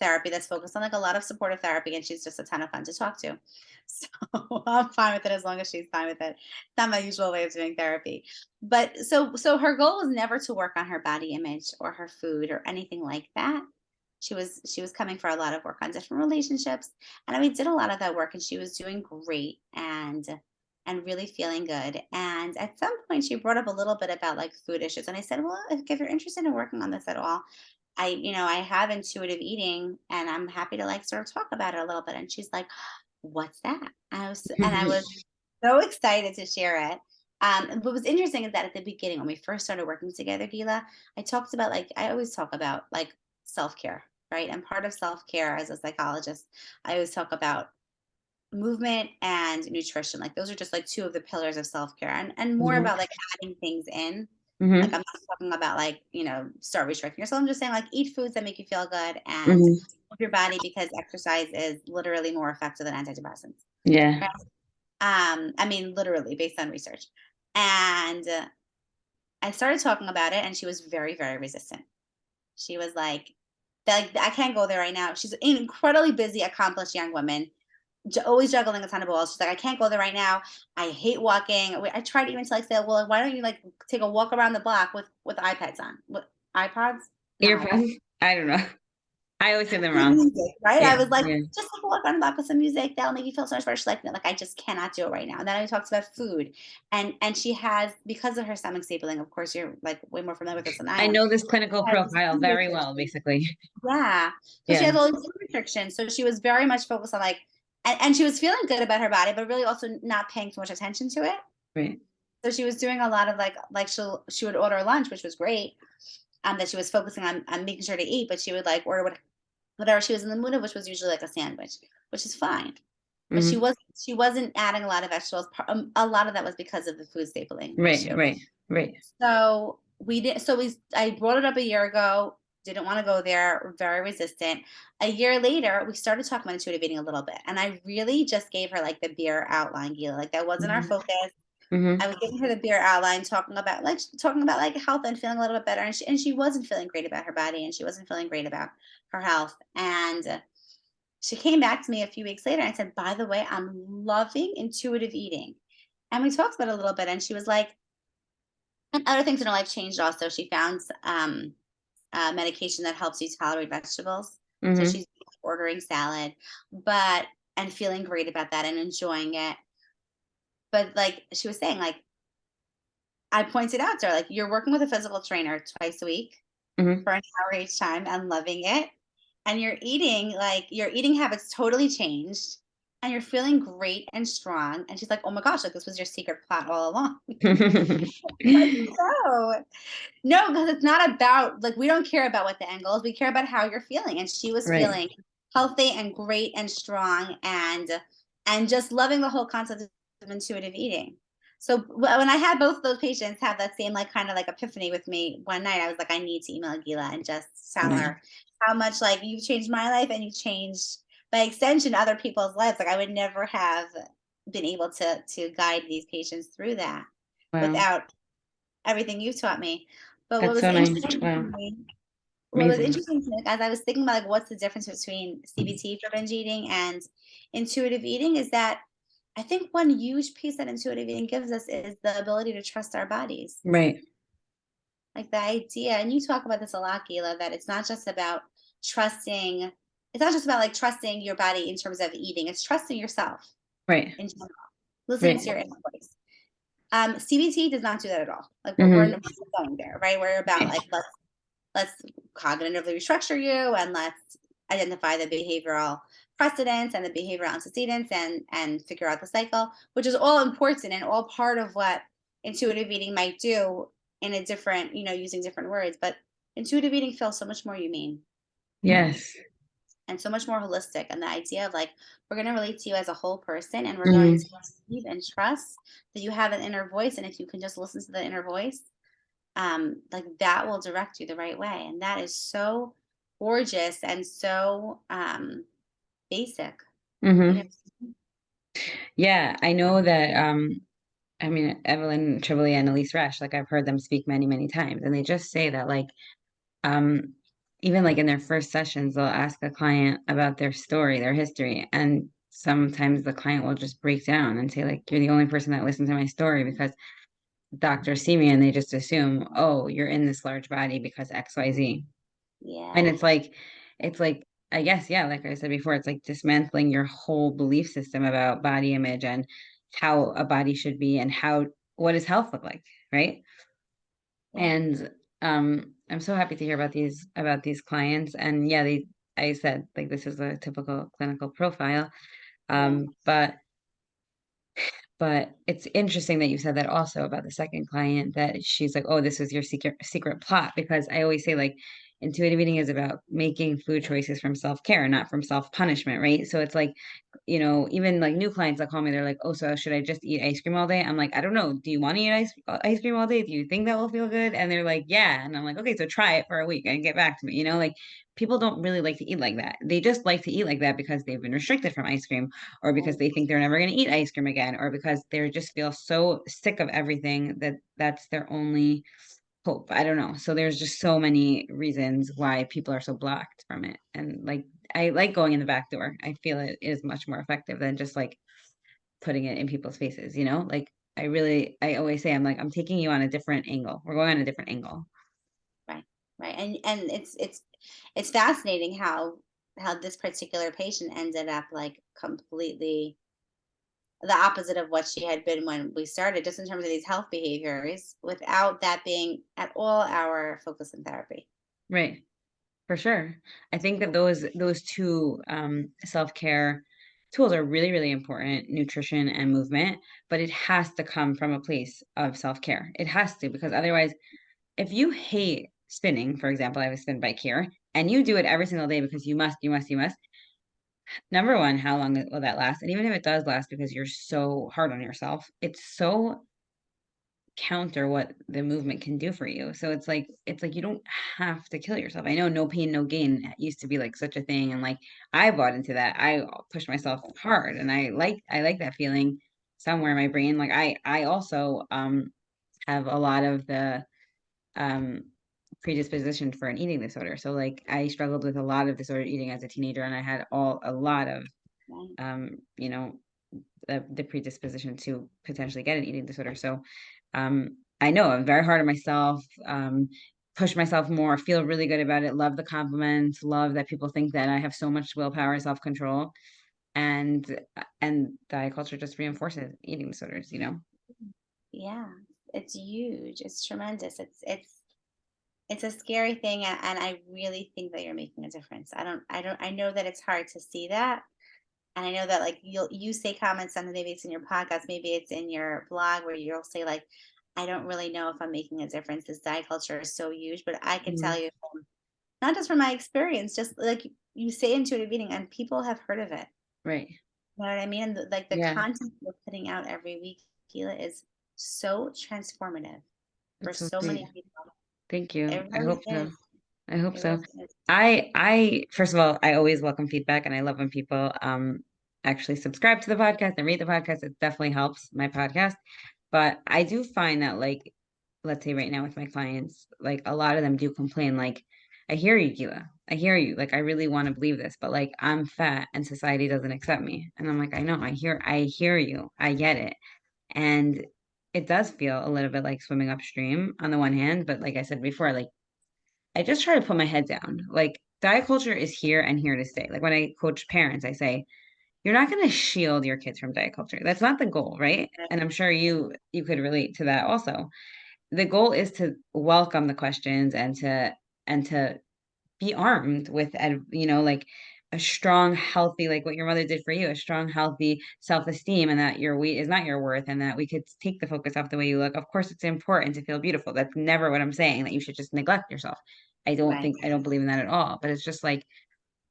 therapy that's focused on like a lot of supportive therapy, and she's just a ton of fun to talk to. So I'm fine with it as long as she's fine with it. It's not my usual way of doing therapy. But so her goal was never to work on her body image or her food or anything like that. She was coming for a lot of work on different relationships. And we did a lot of that work and she was doing great and really feeling good. And at some point she brought up a little bit about like food issues. And I said, well, if you're interested in working on this at all, I have intuitive eating and I'm happy to like sort of talk about it a little bit. And she's like, what's that? And I was so excited to share it. And what was interesting is that at the beginning, when we first started working together, Gila, I talked about like I always talk about like self-care, right? And part of self-care as a psychologist, I always talk about movement and nutrition. Like those are just like two of the pillars of self-care and more Mhm. about like adding things in. Like Mhm. I'm not talking about like, start restricting yourself. I'm just saying like eat foods that make you feel good and Mhm. move your body because exercise is literally more effective than antidepressants. Yeah. Right? I mean, literally based on research. And I started talking about it and she was very, very resistant. She was like, I can't go there right now. She's an incredibly busy, accomplished young woman, always juggling a ton of balls. She's like, I can't go there right now. I hate walking. I tried even to like say, well, why don't you like take a walk around the block with iPads on? With iPods? Not iPads. Earbuds? I don't know. I always say them With wrong. music, right? I Yeah. was like, Yeah. just take a walk around the block with some music. That'll make you feel so much better. She's like, no, like I just cannot do it right now. And then I talked about food, and she has because of her stomach stapling. Of course, you're like way more familiar with this than I I am. know this clinical Has these profile food very well, restrictions. basically. Yeah. So she Yeah. has all these food restrictions. So she was very much focused on like, and she was feeling good about her body, but really also not paying so much attention to it. Right. So she was doing a lot of like she would order lunch, which was great. That she was focusing on making sure to eat, but she would like order whatever she was in the mood of, which was usually like a sandwich, which is fine. But she Mhm. wasn't adding a lot of vegetables. A lot of that was because of the food stapling Right. issue. Right. Right. So we did. So I brought it up a year ago. Didn't want to go there. Very resistant. A year later, we started talking about intuitive eating a little bit, and I really just gave her like the beer outline, Gila. Like that wasn't our Mhm. focus. I Mhm. was giving her the beer outline, talking about like health and feeling a little bit better, and she wasn't feeling great about her body, and she wasn't feeling great about her health, and she came back to me a few weeks later and I said, by the way, I'm loving intuitive eating. And we talked about it a little bit. And she was like, and other things in her life changed also. She found medication that helps you tolerate vegetables. So Mhm. she's ordering salad, but and feeling great about that and enjoying it. But like she was saying, like I pointed out to her, like you're working with a physical trainer twice a week Mhm. for an hour each time and loving it. And you're eating, like your eating habits totally changed and you're feeling great and strong. And she's like, oh my gosh, like this was your secret plot all along. Like, no, no, because it's not about like we don't care about what the end goal is. We care about how you're feeling. And she was Right. feeling healthy and great and strong and just loving the whole concept of intuitive eating. So when I had both of those patients have that same like kind of like epiphany with me one night, I was like, I need to email Gila and just tell Yeah. her how much like you've changed my life and you've changed by extension other people's lives. Like I would never have been able to guide these patients through that Wow. without everything you've taught me. But what That's was so nice. interesting to Wow. me, what was Amazing. interesting to me as I was thinking about like what's the difference between CBT for binge eating and intuitive eating is that I think one huge piece that intuitive eating gives us is the ability to trust our bodies. Right. Like the idea, and you talk about this a lot, Gila, that it's not just about trusting, it's not just about like trusting your body in terms of eating, it's trusting yourself Right. in general, listening Right. to your inner voice. CBT does not do that at all. Like we're Mhm. not going there, right? We're about Right. like let's cognitively restructure you and let's identify the behavioral precedents and the behavioral antecedents and figure out the cycle, which is all important and all part of what intuitive eating might do in a different, using different words. But intuitive eating feels so much more humane Yes. and so much more holistic. And the idea of like, we're going to relate to you as a whole person and we're going Mhm. to believe and trust that you have an inner voice. And if you can just listen to the inner voice, like that will direct you the right way. And that is so gorgeous and so basic. You know, Mhm. Yeah, I know that I mean Evelyn Tribole and Elise Resch, like I've heard them speak many, many times, and they just say that like um even like in their first sessions, they'll ask a client about their story, their history, and sometimes the client will just break down and say, like, you're the only person that listens to my story because doctors see me and they just assume, oh, you're in this large body because XYZ. And Yeah. it's like, I guess, yeah, like I said before, it's like dismantling your whole belief system about body image and how a body should be and what does health look like, right? Yeah. And I'm so happy to hear about these clients. And yeah, I said like this is a typical clinical profile. Yeah. Um, but but it's interesting that you said that also about the second client, that she's like, "Oh, this was your secret plot," because I always say like intuitive eating is about making food choices from self-care, not from self-punishment, right? So it's like, even like new clients that call me, they're like, "Oh, so should I just eat ice cream all day?" I'm like, "I don't know. Do you want to eat ice cream all day? Do you think that will feel good?" And they're like, "Yeah." And I'm like, "Okay, so try it for a week and get back to me." Like people don't really like to eat like that. They just like to eat like that because they've been restricted from ice cream, or because Right. they think they're never going to eat ice cream again, or because they just feel so sick of everything that that's their only hope. I don't know. So there's just so many reasons why people are so blocked from it. And like, I like going in the back door. I feel it is much more effective than just like putting it in people's faces, Like, I always say, I'm like, I'm taking you on a different angle. We're going on a different angle. Right. Right. And it's fascinating how this particular patient ended up like completely the opposite of what she had been when we started, just in terms of these health behaviors, without that being at all our focus in therapy. Right. For sure. I think that Yeah. those two self-care tools are really, really important, nutrition and movement, but it has to come from a place of self-care. It has to, because otherwise, if you hate spinning, for example, I have a spin bike here, and you do it every single day because you must, number one, how long will that last? And even if it does last because you're so hard on yourself, it's so counter what the movement can do for you. So it's like you don't have to kill yourself. I know no pain, no gain used to be like such a thing. And like I bought into that. I pushed myself hard, and I like that feeling somewhere in my brain. Like I also have a lot of the um predisposition for an eating disorder. So like I struggled with a lot of disordered eating as a teenager, and I had a lot of Right. um, you know, the predisposition to potentially get an eating disorder. So I know I'm very hard on myself, push myself more, feel really good about it, love the compliments, love that people think that I have so much willpower, self-control. And diet culture just reinforces eating disorders. Yeah. It's huge. It's tremendous. It's a scary thing, and I really think that you're making a difference. I know that it's hard to see that. And I know that like you say comments on, maybe it's in your podcast, maybe it's in your blog, where you'll say like, I don't really know if I'm making a difference. This diet culture is so huge, but I can tell Mhm. you, not just from my experience, just like you say intuitive eating, and people have heard of it. Right. You know what I mean? And like the Yeah. content we're putting out every week, Gila, is so transformative for That's so so sweet. many people. Thank you. It I really hope so. is. I hope It so. really is. I first of all, I always welcome feedback, and I love when people actually subscribe to the podcast and read the podcast. It definitely helps my podcast. But I do find that, like, let's say right now with my clients, like a lot of them do complain, like, I hear you, Gila. I hear you. Like, I really want to believe this, but like I'm fat and society doesn't accept me. And I'm like, I know, I hear you. I get it. And it does feel a little bit like swimming upstream on the one hand, but like I said before, like I just try to put my head down. Like diet culture is here and here to stay. Like when I coach parents, I say, you're not going to shield your kids from diet culture. That's not the goal, right? And I'm sure you could relate to that also. The goal is to welcome the questions and to be armed with like a strong, healthy, like what your mother did for you, a strong, healthy self-esteem, and that your weight is not your worth, and that we could take the focus off the way you look. Of course, it's important to feel beautiful. That's never what I'm saying, that you should just neglect yourself. Right. I don't believe in that at all. But it's just like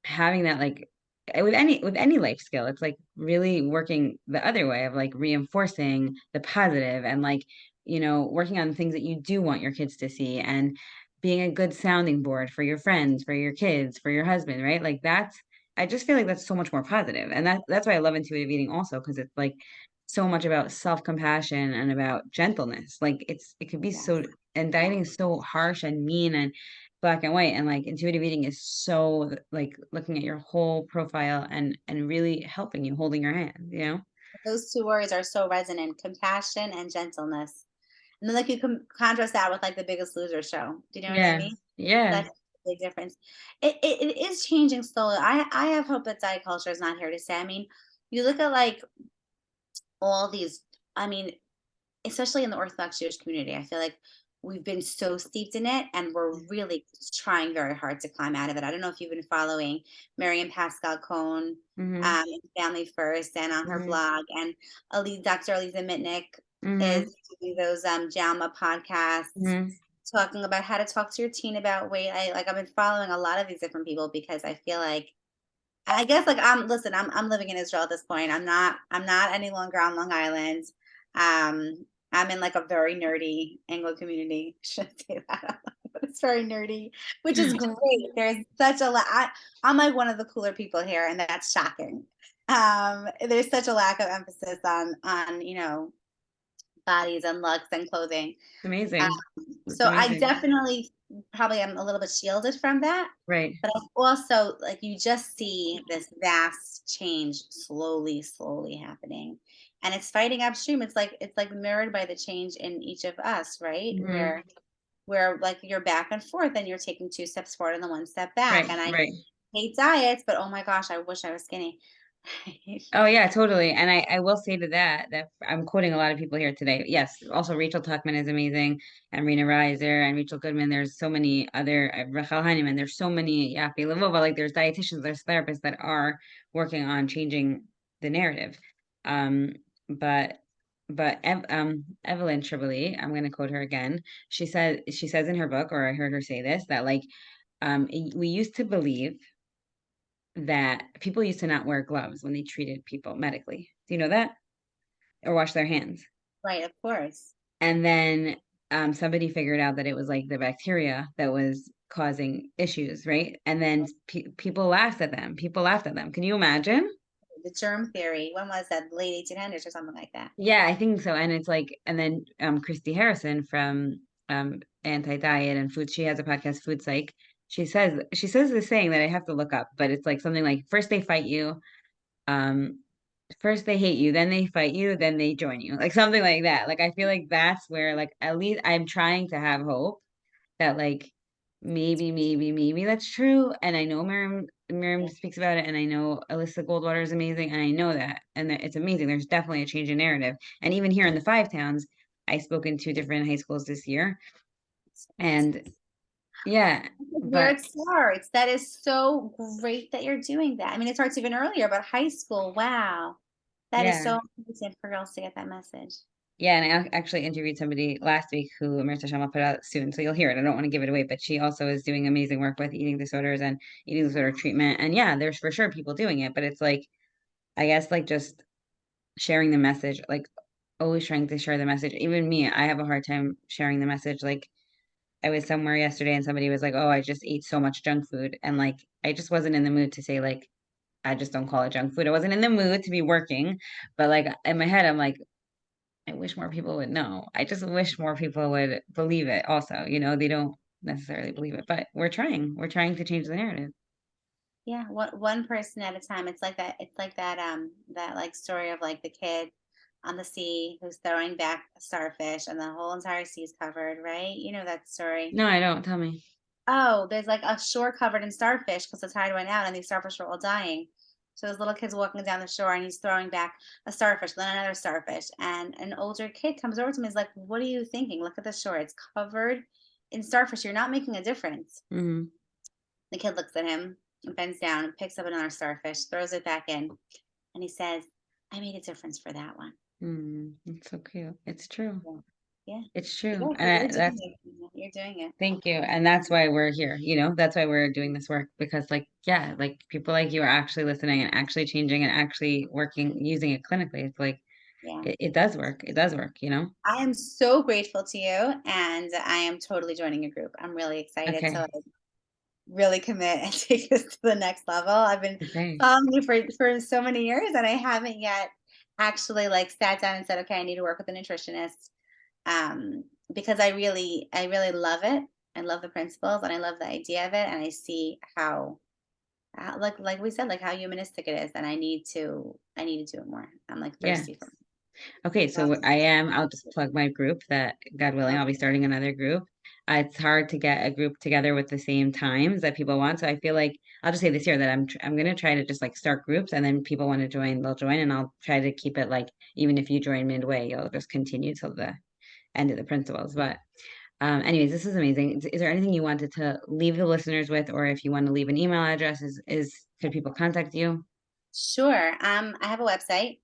having that, like with any life skill, it's like really working the other way of like reinforcing the positive, and like working on things that you do want your kids to see, and being a good sounding board for your friends, for your kids, for your husband, right? Like that's I just feel like that's so much more positive. And that's why I love intuitive eating also, because it's like so much about self-compassion and about gentleness. Like it could be Yes. so, and dieting is so harsh and mean, black and white, and like intuitive eating is so like looking at your whole profile and really helping you, holding your hand, you know? Those 2 words are so resonant, compassion and gentleness. And then, like, you contrast that with, like, The Biggest Loser show. Do you know what I Yeah. mean? Yeah. That's a big difference. It is changing slowly. I have hope that diet culture is not here to stay. I mean, you look at, like, all these I mean, especially in the Orthodox Jewish community, I feel like we've been so steeped in it, and we're really trying very hard to climb out of it. I don't know if you've been following Miriam Pascal Cohn, Mhm. in Family First, and on her Mhm. blog, and Dr. Aliza Mitnick is Mhm. doing those JALMA podcasts, Mhm. talking about how to talk to your teen about weight. I've been following a lot of these different people because I feel like I guess, like, I'm living in Israel at this point. I'm not any longer on Long Island. I'm in, like, a very nerdy Anglo community. Shouldn't say that out loud, but it's very nerdy, which is great. There's such a lot. I'm like one of the cooler people here, and that's shocking. There's such a lack of emphasis on bodies and looks and clothing. It's amazing. It's So I amazing. definitely probably am a little bit shielded from that, Right. but I also like you just see this vast change slowly, slowly happening. And it's fighting upstream. It's like mirrored by the change in each of us, right? Mhm. Where like you're back and forth and you're taking 2 steps forward and then 1 step back. Right, And I right. hate diets, but oh my gosh, I wish I was skinny. Oh yeah, totally. And I will say to that that I'm quoting a lot of people here today. Yes, also Rachel Tuckman is amazing, and Rena Reiser and Rachel Goodman. There's so many other Rachel Heineman. There's so many Yafi Livova. Like there's dietitians, there's therapists that are working on changing the narrative. Um, but Evelyn Tribole, I'm going to quote her again. She says in her book, or I heard her say this, that like we used to believe that people used to not wear gloves when they treated people medically. Do you know that? Or wash their hands. Right, of course. And then somebody figured out that it was like the bacteria that was causing issues, right? And then people laughed at them. People laughed at them. Can you imagine? The germ theory. When was that? Late 1800s or something like that. Yeah, I think so. And it's like, and then Christy Harrison from Anti Diet and Food, she has a podcast, Food Psych. She says the saying that I have to look up, but it's like something like first they fight you, um, first they hate you, then they fight you, then they join you, like something like that. Like I feel like that's where like at least I'm trying to have hope that like maybe that's true. And I know Miriam Yeah. speaks about it, and I know Alyssa Goldwater is amazing, and I know that, and that it's amazing. There's definitely a change in narrative, and even here in the Five Towns, I spoke in 2 different high schools this year, It's and fantastic. yeah, Where but it starts. That is so great that you're doing that. I mean, it starts even earlier, but high school, wow. That is yeah. so important for girls to get that message. Yeah, and I actually interviewed somebody last week who Mirta Sharma put out soon, so you'll hear it. I don't want to give it away, but she also is doing amazing work with eating disorders and eating disorder treatment. And yeah, there's for sure people doing it, but it's like, I guess, like just sharing the message, like always trying to share the message. Even me, I have a hard time sharing the message. Like I was somewhere yesterday and somebody was like, "Oh, I just ate so much junk food," and like I just wasn't in the mood to say like, I just don't call it junk food. I wasn't in the mood to be working, but like in my head, I'm like, I wish more people would know. I just wish more people would believe it also. They don't necessarily believe it, but we're trying. We're trying to change the narrative. Yeah, one person at a time. It's like that like story of like the kid on the sea who's throwing back a starfish and the whole entire sea is covered, right? You know that story. No, I don't. Tell me. Oh, there's like a shore covered in starfish because the tide went out and these starfish were all dying. So this little kid's walking down the shore and he's throwing back a starfish, then another starfish. And an older kid comes over to him and is like, "What are you thinking? Look at the shore. It's covered in starfish. You're not making a difference." Hmm. The kid looks at him and bends down and picks up another starfish, throws it back in, and he says, "I made a difference for that one." It's so cute. It's true. Yeah. Yeah. It's Yeah. true. So you're And doing that's it. You're doing it. thank you. And that's why we're here. That's why we're doing this work because like, yeah, like people like you are actually listening and actually changing and actually working, using it clinically. It's like, Yeah. it does work. It does work. I am so grateful to you, and I am totally joining a group. I'm really excited to Okay. like, really commit and take this to the next level. I've been Okay. following you for so many years, and I haven't yet actually like sat down and said, "Okay, I need to work with a nutritionist," um, because I really love it. I love the principles and I love the idea of it, and I see how like we said, like how humanistic it is, and I need to do it more. I'm like Yeah. thirsty for Okay, so so I'll just plug my group that, God willing, I'll be okay. starting another group. It's hard to get a group together with the same times that people want. So I feel like I'll just say this year that I'm gonna try to just like start groups, and then people want to join, they'll join, and I'll try to keep it like, even if you join midway, you'll just continue till the end of the principles. But anyways, this is amazing. Is there anything you wanted to leave the listeners with, or if you want to leave an email address, is could people contact you? Sure. I have a website.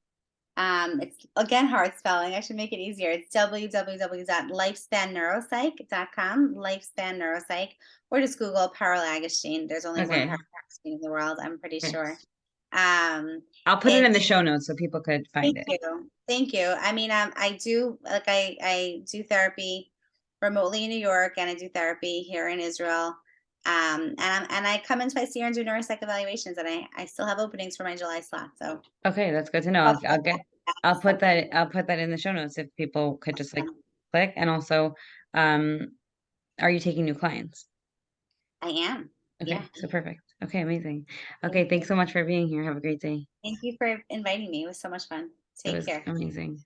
It's again hard spelling. I should make it easier. It's www.lifespanneuropsych.com, Lifespan Neuropsych, or just Google Peryl Agishtein. There's only one Peryl Okay. Agishtein in the world, I'm pretty Okay. sure. Um, I'll put it in the it's show notes so people could find Thank it. you. Thank you. I mean, I do like I do therapy remotely in New York, and I do therapy here in Israel. And I come in twice a year and do neuropsych evaluations, and I still have openings for my July slot. So Okay, that's good to know. I'll put that in the show notes if people could just like click. And also, um, are you taking new clients? I am. Yeah. Okay, so perfect. Okay, amazing. Thank Okay, you. thanks so much for being here. Have a great day. Thank you for inviting me. It was so much fun. It Take was care. amazing.